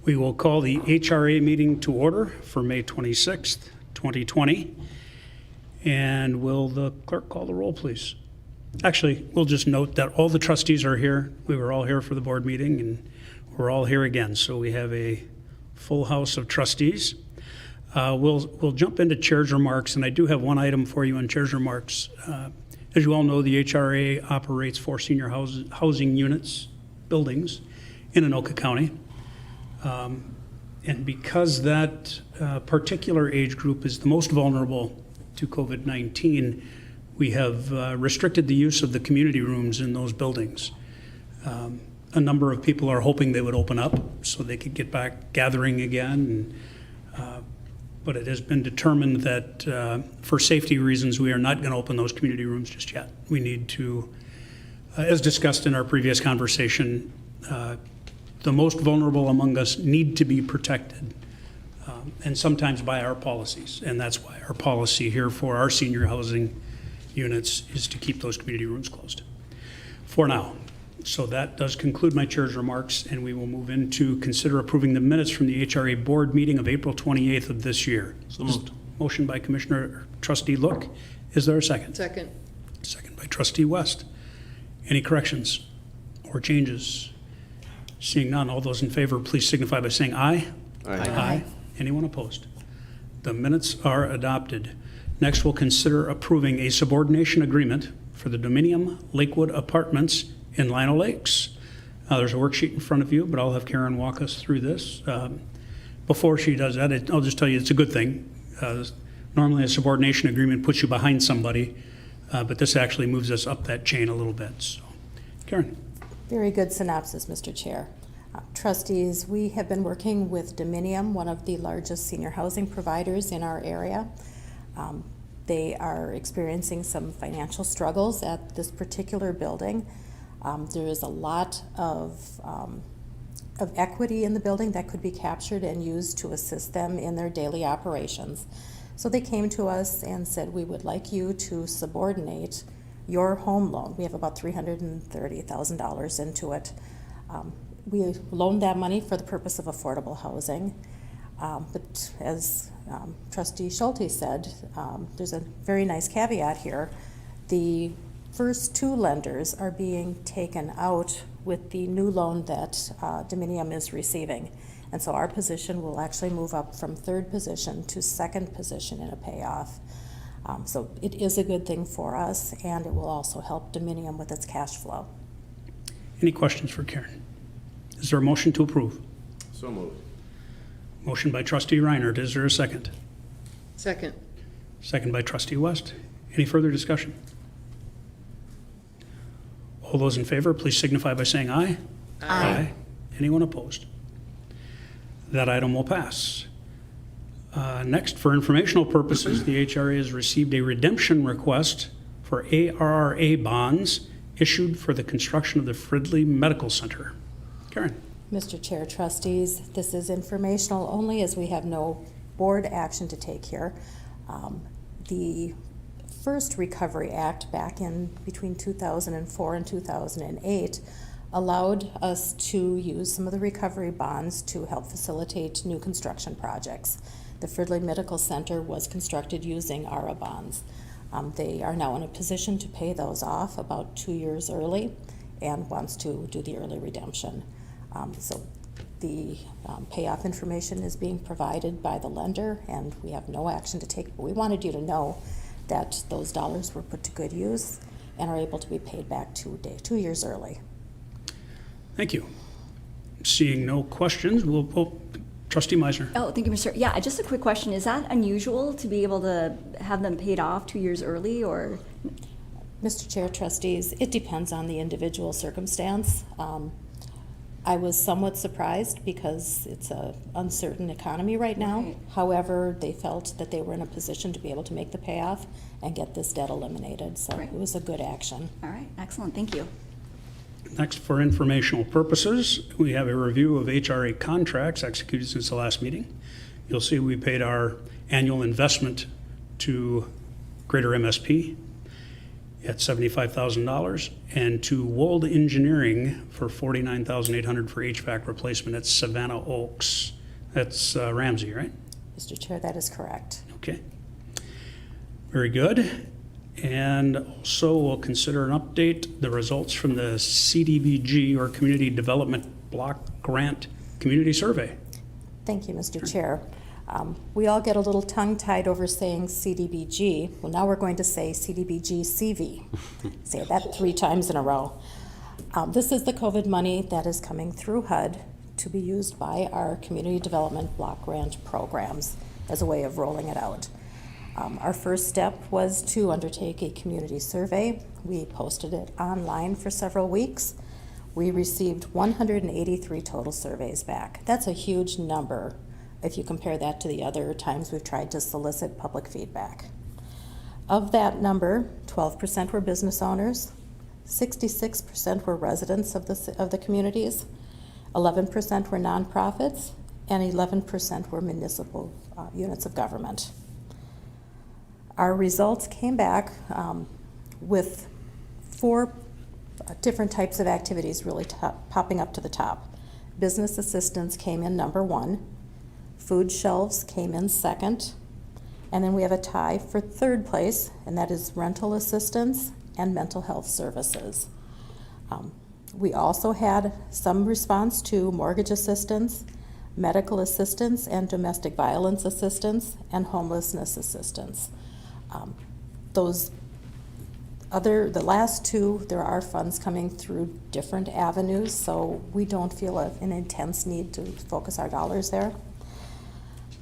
We will call the HRA meeting to order for May 26th, 2020. And will the clerk call the roll, please? Actually, we'll just note that all the trustees are here. We were all here for the board meeting, and we're all here again. So we have a full house of trustees. We'll jump into chair's remarks, and I do have one item for you on chair's remarks. As you all know, the HRA operates 4 senior housing units, buildings, in Anoka County. And because that particular age group is the most vulnerable to COVID-19, we have restricted the use of the community rooms in those buildings. A number of people are hoping they would open up so they could get back gathering again. But it has been determined that for safety reasons, we are not going to open those community rooms just yet. We need to, as discussed in our previous conversation, the most vulnerable among us need to be protected, and sometimes by our policies. And that's why our policy here for our senior housing units is to keep those community rooms closed for now. So that does conclude my chair's remarks, and we will move into consider approving the minutes from the HRA Board Meeting of April 28th of this year. So moved. Motion by Commissioner Trustee Look. Is there a second? Second. Second by Trustee West. Any corrections or changes? Seeing none, all those in favor, please signify by saying aye. Aye. Aye. Anyone opposed? The minutes are adopted. Next, we'll consider approving a subordination agreement for the Dominium Lakewood Apartments in Lionel Lakes. There's a worksheet in front of you, but I'll have Karen walk us through this. Before she does that, I'll just tell you it's a good thing. Normally a subordination agreement puts you behind somebody, but this actually moves us up that chain a little bit. So, Karen. Very good synopsis, Mr. Chair. Trustees, we have been working with Dominium, one of the largest senior housing providers in our area. They are experiencing some financial struggles at this particular building. There is a lot of equity in the building that could be captured and used to assist them in their daily operations. So they came to us and said, we would like you to subordinate your home loan. We have about $330,000 into it. We loaned that money for the purpose of affordable housing. But as Trustee Schulte said, there's a very nice caveat here. The first 2 lenders are being taken out with the new loan that Dominium is receiving. And so our position will actually move up from 3rd position to 2nd position in a payoff. So it is a good thing for us, and it will also help Dominium with its cash flow. Any questions for Karen? Is there a motion to approve? So moved. Motion by Trustee Reinert. Is there a second? Second. Second by Trustee West. Any further discussion? All those in favor, please signify by saying aye. Aye. Anyone opposed? That item will pass. Next, for informational purposes, the HRA has received a redemption request for HRA bonds issued for the construction of the Fridley Medical Center. Karen. Mr. Chair, trustees, this is informational only as we have no board action to take here. The first Recovery Act back in between 2004 and 2008 allowed us to use some of the recovery bonds to help facilitate new construction projects. The Fridley Medical Center was constructed using HRA bonds. They are now in a position to pay those off about 2 years early and wants to do the early redemption. So the payoff information is being provided by the lender, and we have no action to take, but we wanted you to know that those dollars were put to good use and are able to be paid back 2 years early. Thank you. Seeing no questions, Trustee Meisner. Oh, thank you, Mr. Yeah, just a quick question. Is that unusual to be able to have them paid off 2 years early, or? Mr. Chair, trustees, it depends on the individual circumstance. I was somewhat surprised because it's an uncertain economy right now. Right. However, they felt that they were in a position to be able to make the payoff and get this debt eliminated. So Right. It was a good action. All right, excellent, thank you. Next, for informational purposes, we have a review of HRA contracts executed since the last meeting. You'll see we paid our annual investment to Greater MSP. at $75,000, and to Wold Engineering for $49,800 for HVAC replacement at Savannah Oaks. That's Ramsey, right? Mr. Chair, that is correct. Okay. Very good. And also, we'll consider an update, the results from the CDBG, or Community Development Block Grant Community Survey. Thank you, Mr. Chair. We all get a little tongue-tied over saying CDBG. Well, now we're going to say CDBG CV. Say that 3 times in a row. This is the COVID money that is coming through HUD to be used by our Community Development Block Grant programs as a way of rolling it out. Our first step was to undertake a community survey. We posted it online for several weeks. We received 183 total surveys back. That's a huge number if you compare that to the other times we've tried to solicit public feedback. Of that number, 12% were business owners, 66% were residents of the communities, 11% were nonprofits, and 11% were municipal units of government. Our results came back with 4 different types of activities really popping up to the top. Business assistance came in number 1, food shelves came in second, and then we have a tie for 3rd place, and that is rental assistance and mental health services. We also had some response to mortgage assistance, medical assistance, and domestic violence assistance, and homelessness assistance. The last 2, there are funds coming through different avenues, so we don't feel an intense need to focus our dollars there.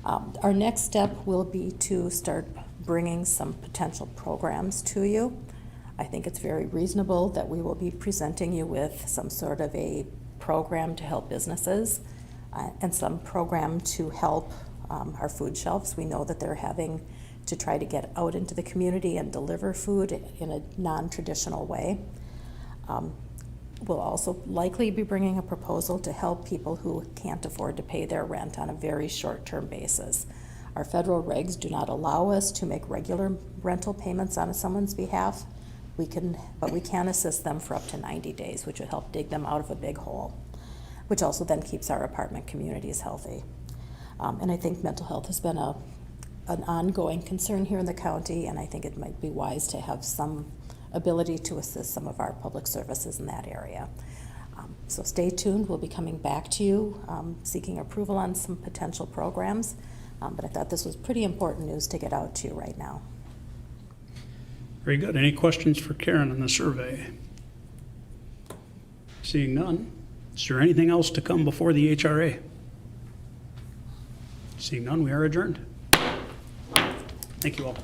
Our next step will be to start bringing some potential programs to you. I think it's very reasonable that we will be presenting you with some sort of a program to help businesses and some program to help our food shelves. We know that they're having to try to get out into the community and deliver food in a non-traditional way. We'll also likely be bringing a proposal to help people who can't afford to pay their rent on a very short-term basis. Our federal regs do not allow us to make regular rental payments on someone's behalf. But we can assist them for up to 90 days, which would help dig them out of a big hole, which also then keeps our apartment communities healthy. And I think mental health has been an ongoing concern here in the county, and I think it might be wise to have some ability to assist some of our public services in that area. So stay tuned. We'll be coming back to you seeking approval on some potential programs, but I thought this was pretty important news to get out to you right now. Very good. Any questions for Karen on the survey? Seeing none, is there anything else to come before the HRA? Seeing none, we are adjourned. Thank you all.